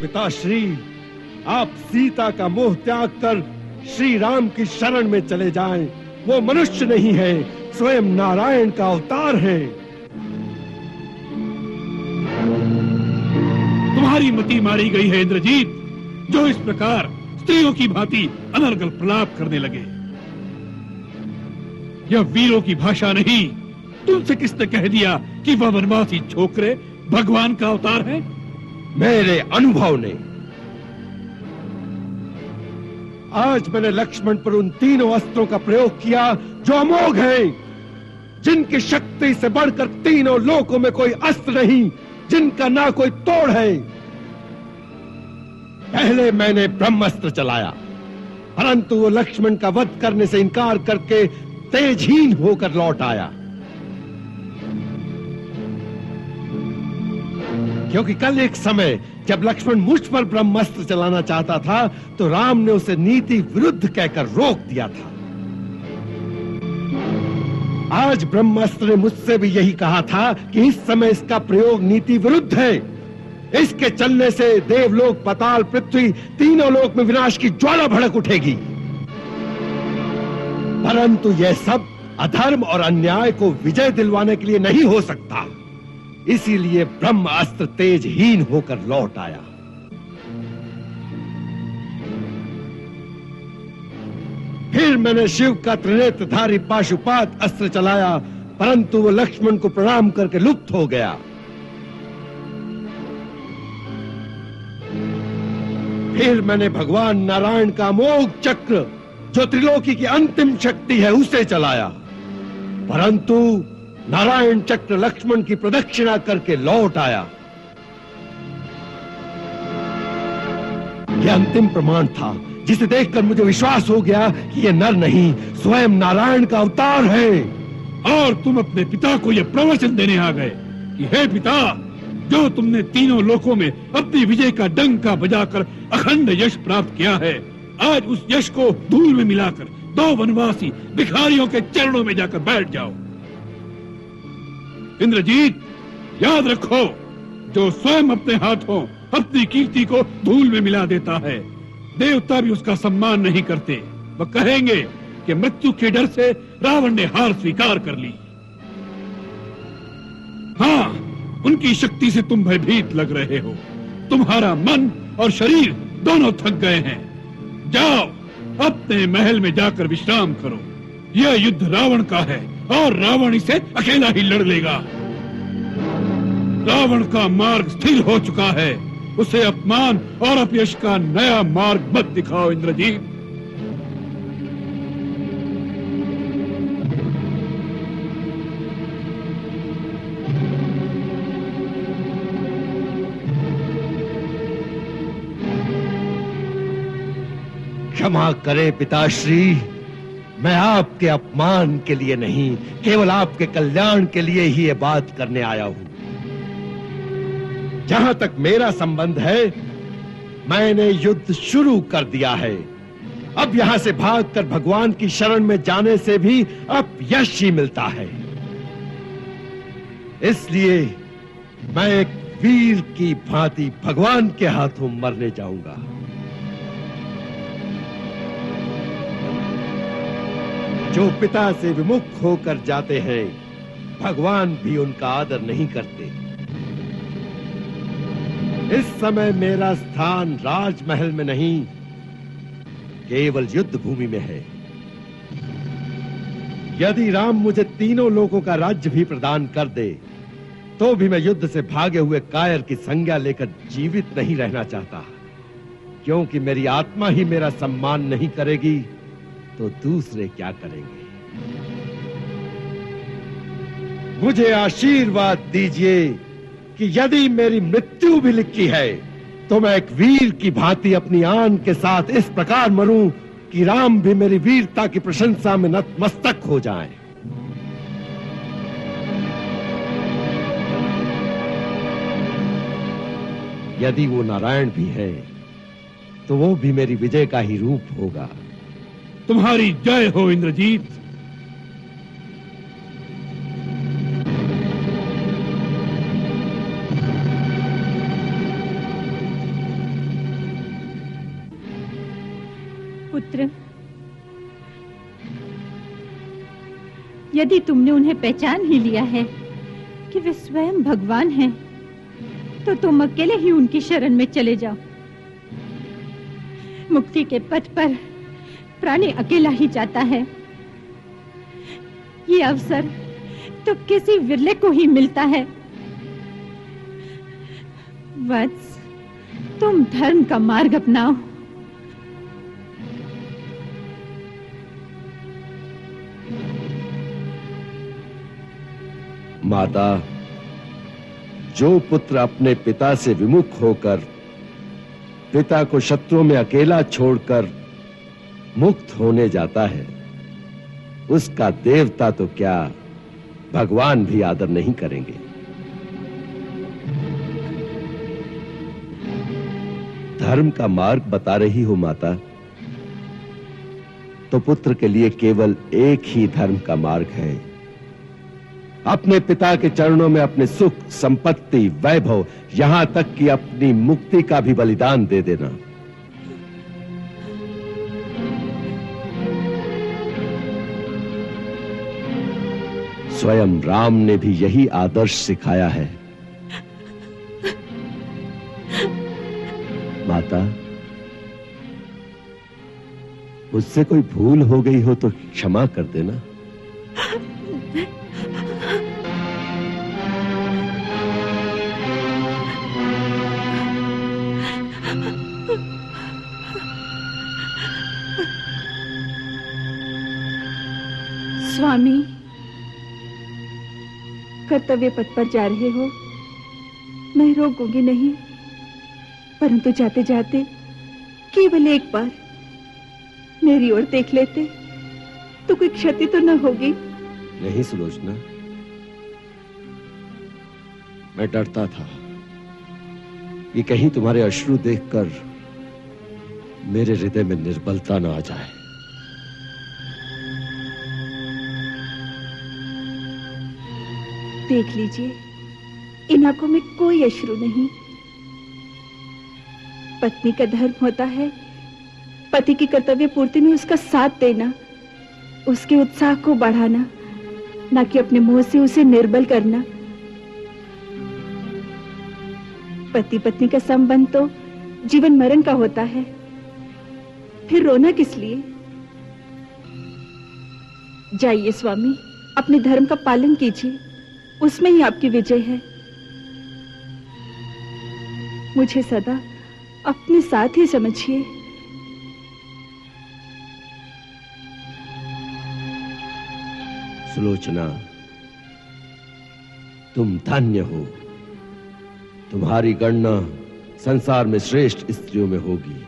पिताश्री, आप सीता का मोह त्याग कर श्री राम की शरण में चले जाएं। वो मनुष्य नहीं है, स्वयं नारायण का अवतार है। तुम्हारी मति मारी गई है इंद्रजीत, जो इस प्रकार स्त्रियों की भांति अनर्गल प्रलाप करने लगे। यह वीरों की भाषा नहीं। तुमसे किसने कह दिया कि वह वनवासी छोकरे भगवान का अवतार है? मेरे अनुभव ने। आज मैंने लक्ष्मण पर उन तीनों अस्त्रों का प्रयोग किया जो अमोघ हैं, जिनकी शक्ति से बढ़कर तीनों लोकों में कोई अस्त्र नहीं, जिनका ना कोई तोड़ है। पहले मैंने ब्रह्मास्त्र चलाया, परंतु वो लक्ष्मण का वध करने से इनकार करके तेजहीन होकर लौट आया। क्योंकि कल एक समय जब लक्ष्मण मुझ पर ब्रह्मास्त्र चलाना चाहता था, तो राम ने उसे नीति विरुद्ध कहकर रोक दिया था। आज ब्रह्मास्त्र ने मुझसे भी यही कहा था कि इस समय इसका प्रयोग नीति विरुद्ध है। इसके चलने से देवलोक, पाताल, पृथ्वी, तीनों लोक में विनाश की ज्वाला भड़क उठेगी। परंतु यह सब अधर्म और अन्याय को विजय दिलवाने के लिए नहीं हो सकता। इसीलिए ब्रह्मास्त्र तेजहीन होकर लौट आया। फिर मैंने शिव का त्रिनेत्रधारी पाशुपात अस्त्र चलाया, परंतु वो लक्ष्मण को प्रणाम करके लुप्त हो गया। फिर मैंने भगवान नारायण का अमोघ चक्र, जो त्रिलोकी की अंतिम शक्ति है, उसे चलाया, परंतु नारायण चक्र लक्ष्मण की प्रदक्षिणा करके लौट आया। यह अंतिम प्रमाण था, जिसे देखकर मुझे विश्वास हो गया कि यह नर नहीं, स्वयं नारायण का अवतार है। और तुम अपने पिता को यह प्रवचन देने आ गए कि हे पिता, जो तुमने तीनों लोकों में अपनी विजय का डंका बजाकर अखंड यश प्राप्त किया है, आज उस यश को धूल में मिलाकर दो वनवासी भिखारियों के चरणों में जाकर बैठ जाओ। इंद्रजीत, याद रखो, जो स्वयं अपने हाथों अपनी कीर्ति को धूल में मिला देता है, देवता भी उसका सम्मान नहीं करते। वह कहेंगे कि मृत्यु के डर से रावण ने हार स्वीकार कर ली। हाँ, उनकी शक्ति से तुम भयभीत लग रहे हो। तुम्हारा मन और शरीर दोनों थक गए हैं। जाओ, अपने महल में जाकर विश्राम करो। यह युद्ध रावण का है और रावण इसे अकेला ही लड़ लेगा। रावण का मार्ग स्थिर हो चुका है, उसे अपमान और अपयश का नया मार्ग मत दिखाओ इंद्रजीत। क्षमा करे पिताश्री, मैं आपके अपमान के लिए नहीं, केवल आपके कल्याण के लिए ही ये बात करने आया हूं। जहां तक मेरा संबंध है, मैंने युद्ध शुरू कर दिया है। अब यहां से भागकर भगवान की शरण में जाने से भी अब यश ही मिलता है। इसलिए मैं एक वीर की भांति भगवान के हाथों मरने जाऊंगा। जो पिता से विमुख होकर जाते हैं, भगवान भी उनका आदर नहीं करते। इस समय मेरा स्थान राजमहल में नहीं, केवल युद्ध भूमि में है। यदि राम मुझे तीनों लोगों का राज्य भी प्रदान कर दे, तो भी मैं युद्ध से भागे हुए कायर की संज्ञा लेकर जीवित नहीं रहना चाहता। क्योंकि मेरी आत्मा ही मेरा सम्मान नहीं करेगी, तो दूसरे क्या करेंगे? मुझे आशीर्वाद दीजिए कि यदि मेरी मृत्यु भी लिखी है, तो मैं एक वीर की भांति अपनी आन के साथ इस प्रकार मरूं कि राम भी मेरी वीरता की प्रशंसा में नतमस्तक हो जाएं। यदि वो नारायण भी है, तो वो भी मेरी विजय का ही रूप होगा। तुम्हारी जय हो इंद्रजीत। पुत्र, यदि तुमने उन्हें पहचान ही लिया है कि वे स्वयं भगवान हैं, तो तुम अकेले ही उनकी शरण में चले जाओ। मुक्ति के पथ पर प्राणी अकेला ही जाता है। ये अवसर तो किसी विरले को ही मिलता है। वत्स, तुम धर्म का मार्ग अपनाओ। माता, जो पुत्र अपने पिता से विमुख होकर पिता को शत्रुओं में अकेला छोड़कर मुक्त होने जाता है, उसका देवता तो क्या, भगवान भी आदर नहीं करेंगे। धर्म का मार्ग बता रही हो माता, तो पुत्र के लिए केवल एक ही धर्म का मार्ग है। अपने पिता के चरणों में अपने सुख, संपत्ति, वैभव, यहां तक कि अपनी मुक्ति का भी बलिदान दे देना। स्वयं राम ने भी यही आदर्श सिखाया है। माता, मुझसे कोई भूल हो गई हो तो क्षमा कर देना। स्वामी, कर्तव्य पथ पर जा रहे हो, मैं रोकूंगी नहीं, परंतु जाते जाते केवल एक बार मेरी ओर देख लेते तो कोई क्षति तो न होगी। नहीं सुलोचना, मैं डरता था कि कहीं तुम्हारे अश्रु देखकर मेरे हृदय में निर्बलता न आ जाए। देख लीजिए, इन आंखों में कोई अश्रु नहीं। पत्नी का धर्म होता है पति की कर्तव्य पूर्ति में उसका साथ देना, उसके उत्साह को बढ़ाना, ना कि अपने मोह से उसे निर्बल करना। पति पत्नी का संबंध तो जीवन मरण का होता है, फिर रोना किस लिए? जाइए स्वामी, अपने धर्म का पालन कीजिए, उसमें ही आपकी विजय है। मुझे सदा अपने साथ ही समझिए। सुलोचना, तुम धन्य हो। तुम्हारी गणना संसार में श्रेष्ठ स्त्रियों में होगी।